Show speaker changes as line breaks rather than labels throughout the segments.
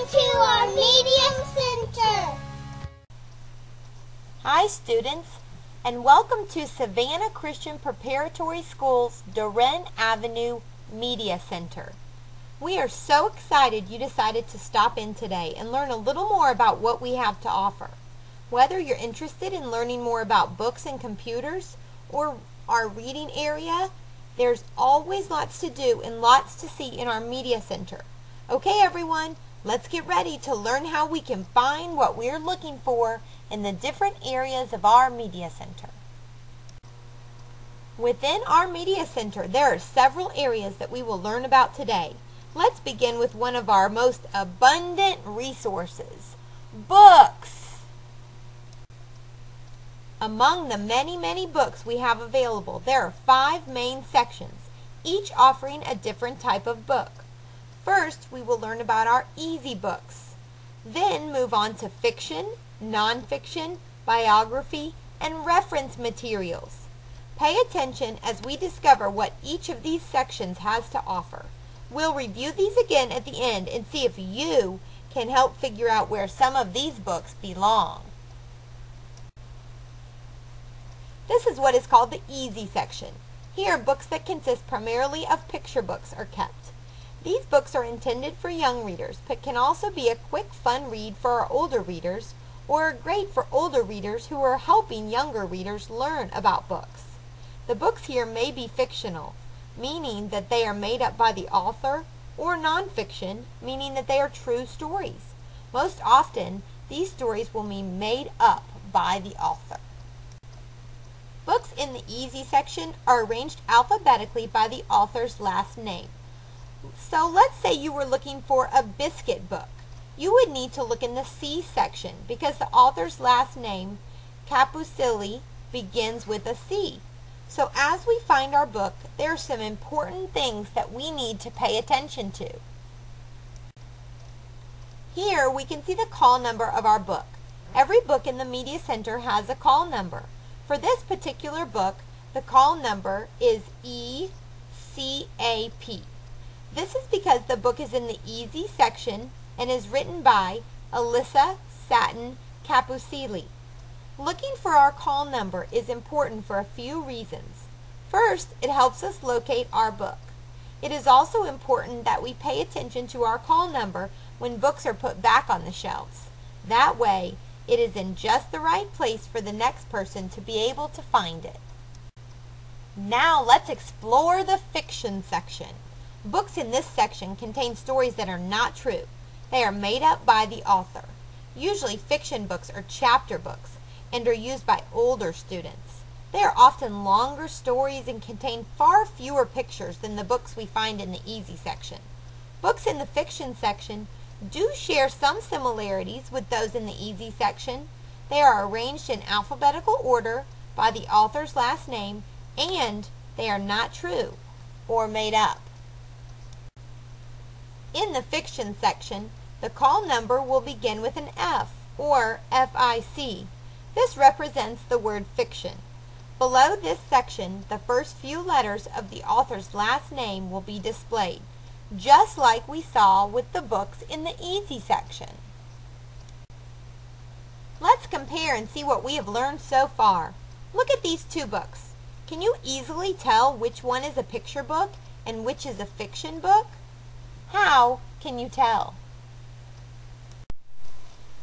Welcome to our Media Center.
Hi students, and welcome to Savannah Christian Preparatory School's Duren Avenue Media Center. We are so excited you decided to stop in today and learn a little more about what we have to offer. Whether you're interested in learning more about books and computers or our reading area, there's always lots to do and lots to see in our Media Center. Okay everyone, let's get ready to learn how we can find what we're looking for in the different areas of our Media Center. Within our Media Center, there are several areas that we will learn about today. Let's begin with one of our most abundant resources, books. Among the many books we have available, there are 5 main sections, each offering a different type of book. First, we will learn about our easy books. Then move on to fiction, nonfiction, biography, and reference materials. Pay attention as we discover what each of these sections has to offer. We'll review these again at the end and see if you can help figure out where some of these books belong. This is what is called the easy section. Here, books that consist primarily of picture books are kept. These books are intended for young readers, but can also be a quick, fun read for our older readers, or are great for older readers who are helping younger readers learn about books. The books here may be fictional, meaning that they are made up by the author, or nonfiction, meaning that they are true stories. Most often, these stories will be made up by the author. Books in the easy section are arranged alphabetically by the author's last name. So let's say you were looking for a biscuit book. You would need to look in the C section because the author's last name, Capucilli, begins with a C. So as we find our book, there are some important things that we need to pay attention to. Here we can see the call number of our book. Every book in the Media Center has a call number. For this particular book, the call number is ECAP. This is because the book is in the easy section and is written by Alyssa Satin Capucilli. Looking for our call number is important for a few reasons. First, it helps us locate our book. It is also important that we pay attention to our call number when books are put back on the shelves. That way, it is in just the right place for the next person to be able to find it. Now let's explore the fiction section. Books in this section contain stories that are not true. They are made up by the author. Usually fiction books are chapter books and are used by older students. They are often longer stories and contain far fewer pictures than the books we find in the easy section. Books in the fiction section do share some similarities with those in the easy section. They are arranged in alphabetical order by the author's last name, and they are not true or made up. In the fiction section, the call number will begin with an F, or FIC. This represents the word fiction. Below this section, the first few letters of the author's last name will be displayed, just like we saw with the books in the easy section. Let's compare and see what we have learned so far. Look at these 2 books. Can you easily tell which one is a picture book and which is a fiction book? How can you tell?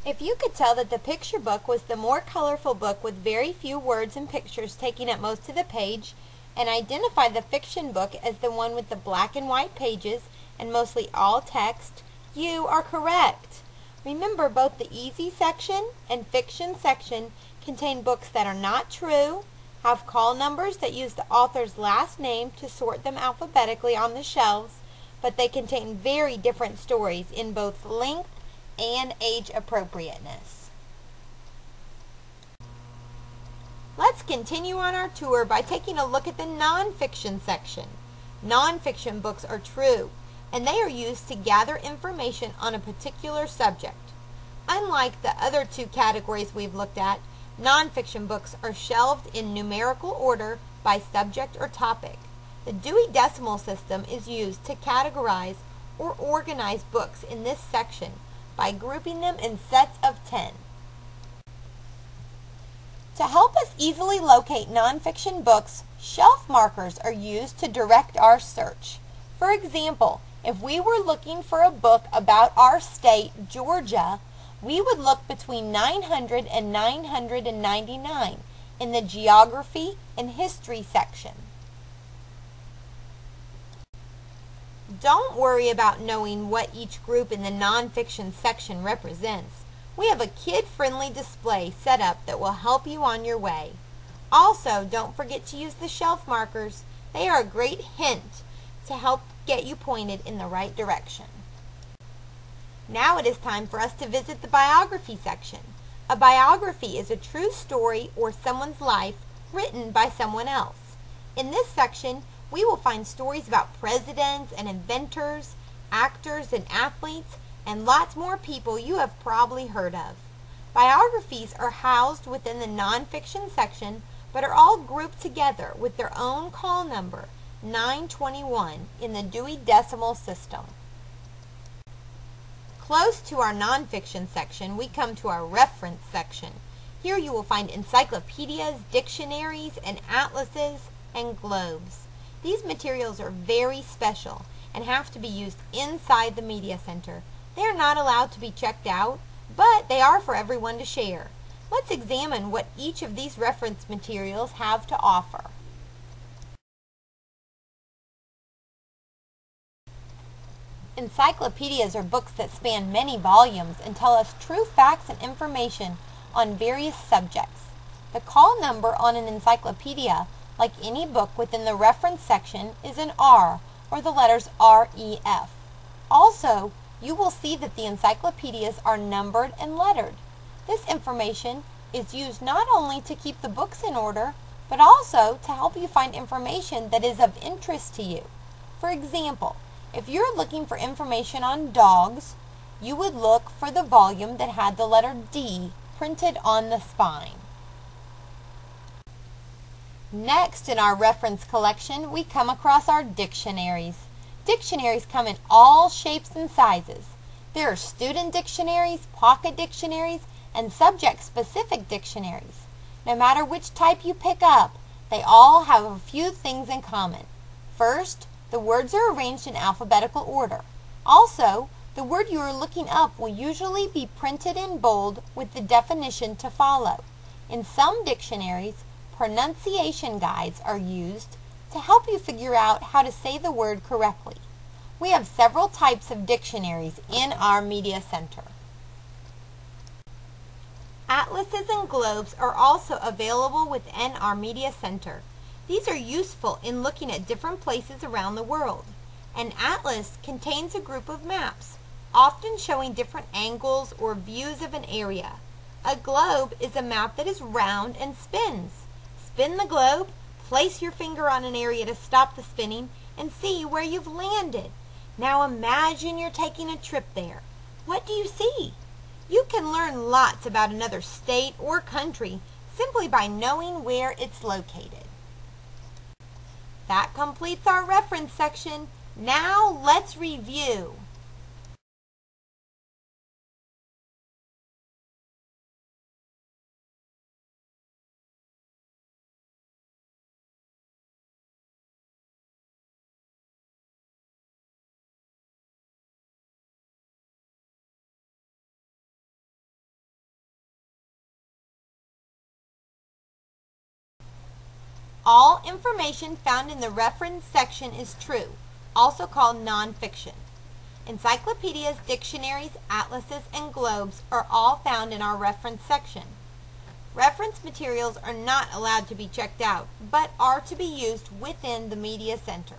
If you could tell that the picture book was the more colorful book with very few words and pictures taking up most of the page, and identify the fiction book as the one with the black and white pages and mostly all text, you are correct. Remember, both the easy section and fiction section contain books that are not true, have call numbers that use the author's last name to sort them alphabetically on the shelves, but they contain very different stories in both length and age appropriateness. Let's continue on our tour by taking a look at the nonfiction section. Nonfiction books are true, and they are used to gather information on a particular subject. Unlike the other 2 categories we've looked at, nonfiction books are shelved in numerical order by subject or topic. The Dewey Decimal System is used to categorize or organize books in this section by grouping them in sets of 10. To help us easily locate nonfiction books, shelf markers are used to direct our search. For example, if we were looking for a book about our state, Georgia, we would look between 900 and 999 in the Geography and History section. Don't worry about knowing what each group in the nonfiction section represents. We have a kid-friendly display set up that will help you on your way. Also, don't forget to use the shelf markers. They are a great hint to help get you pointed in the right direction. Now it is time for us to visit the biography section. A biography is a true story or someone's life written by someone else. In this section, we will find stories about presidents and inventors, actors and athletes, and lots more people you have probably heard of. Biographies are housed within the nonfiction section, but are all grouped together with their own call number, 921, in the Dewey Decimal System. Close to our nonfiction section, we come to our reference section. Here you will find encyclopedias, dictionaries, and atlases and globes. These materials are very special and have to be used inside the Media Center. They are not allowed to be checked out, but they are for everyone to share. Let's examine what each of these reference materials have to offer. Encyclopedias are books that span many volumes and tell us true facts and information on various subjects. The call number on an encyclopedia, like any book within the reference section, is an R, or the letters REF. Also, you will see that the encyclopedias are numbered and lettered. This information is used not only to keep the books in order, but also to help you find information that is of interest to you. For example, if you're looking for information on dogs, you would look for the volume that had the letter D printed on the spine. Next in our reference collection, we come across our dictionaries. Dictionaries come in all shapes and sizes. There are student dictionaries, pocket dictionaries, and subject-specific dictionaries. No matter which type you pick up, they all have a few things in common. First, the words are arranged in alphabetical order. Also, the word you are looking up will usually be printed in bold with the definition to follow. In some dictionaries, pronunciation guides are used to help you figure out how to say the word correctly. We have several types of dictionaries in our Media Center. Atlases and globes are also available within our Media Center. These are useful in looking at different places around the world. An atlas contains a group of maps, often showing different angles or views of an area. A globe is a map that is round and spins. Spin the globe, place your finger on an area to stop the spinning, and see where you've landed. Now imagine you're taking a trip there. What do you see? You can learn lots about another state or country simply by knowing where it's located. That completes our reference section. Now let's review. All information found in the reference section is true, also called nonfiction. Encyclopedias, dictionaries, atlases, and globes are all found in our reference section. Reference materials are not allowed to be checked out, but are to be used within the Media Center.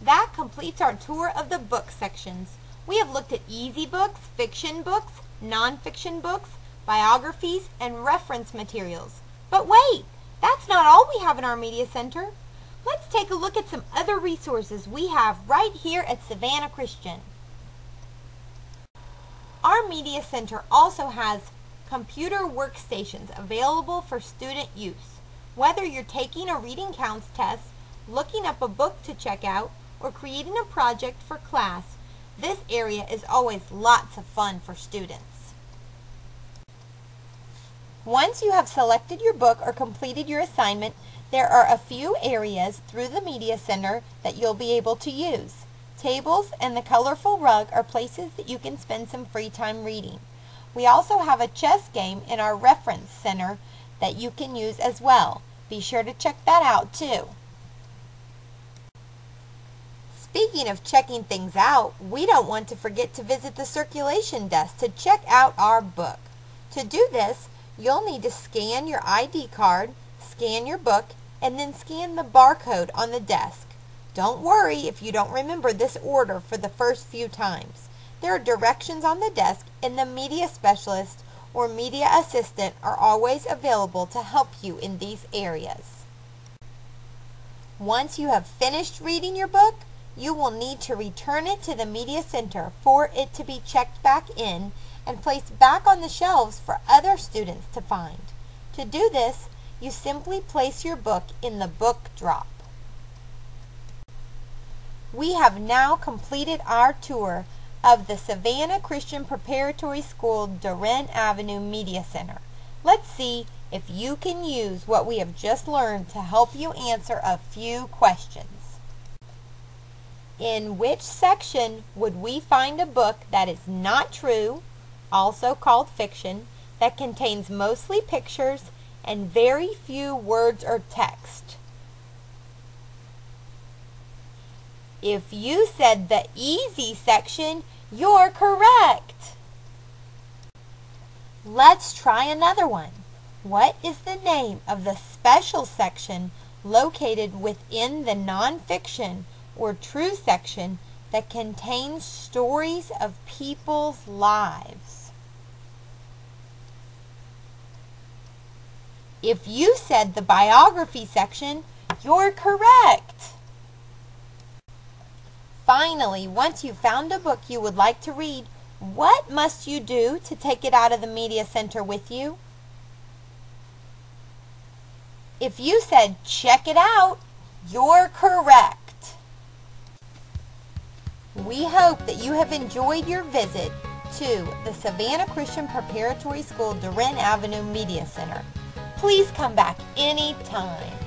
That completes our tour of the book sections. We have looked at easy books, fiction books, nonfiction books, biographies, and reference materials. But wait! That's not all we have in our Media Center. Let's take a look at some other resources we have right here at Savannah Christian. Our Media Center also has computer workstations available for student use. Whether you're taking a reading counts test, looking up a book to check out, or creating a project for class, This area is always lots of fun for students. Once you have selected your book or completed your assignment, there are a few areas through the Media Center that you'll be able to use. Tables and the colorful rug are places that you can spend some free time reading. We also have a chess game in our reference center that you can use as well. Be sure to check that out too. Speaking of checking things out, we don't want to forget to visit the circulation desk to check out our book. To do this, you'll need to scan your ID card, scan your book, and then scan the barcode on the desk. Don't worry if you don't remember this order for the first few times. There are directions on the desk, and the media specialist or media assistant are always available to help you in these areas. Once you have finished reading your book, you will need to return it to the Media Center for it to be checked back in and placed back on the shelves for other students to find. To do this, you simply place your book in the book drop. We have now completed our tour of the Savannah Christian Preparatory School Duren Avenue Media Center. Let's see if you can use what we have just learned to help you answer a few questions. In which section would we find a book that is not true, also called fiction, that contains mostly pictures and very few words or text? If you said the easy section, you're correct. Let's try another one. What is the name of the special section located within the nonfiction or true section that contains stories of people's lives? If you said the biography section, you're correct. Finally, once you've found a book you would like to read, what must you do to take it out of the Media Center with you? If you said check it out, you're correct. We hope that you have enjoyed your visit to the Savannah Christian Preparatory School Duren Avenue Media Center. Please come back anytime.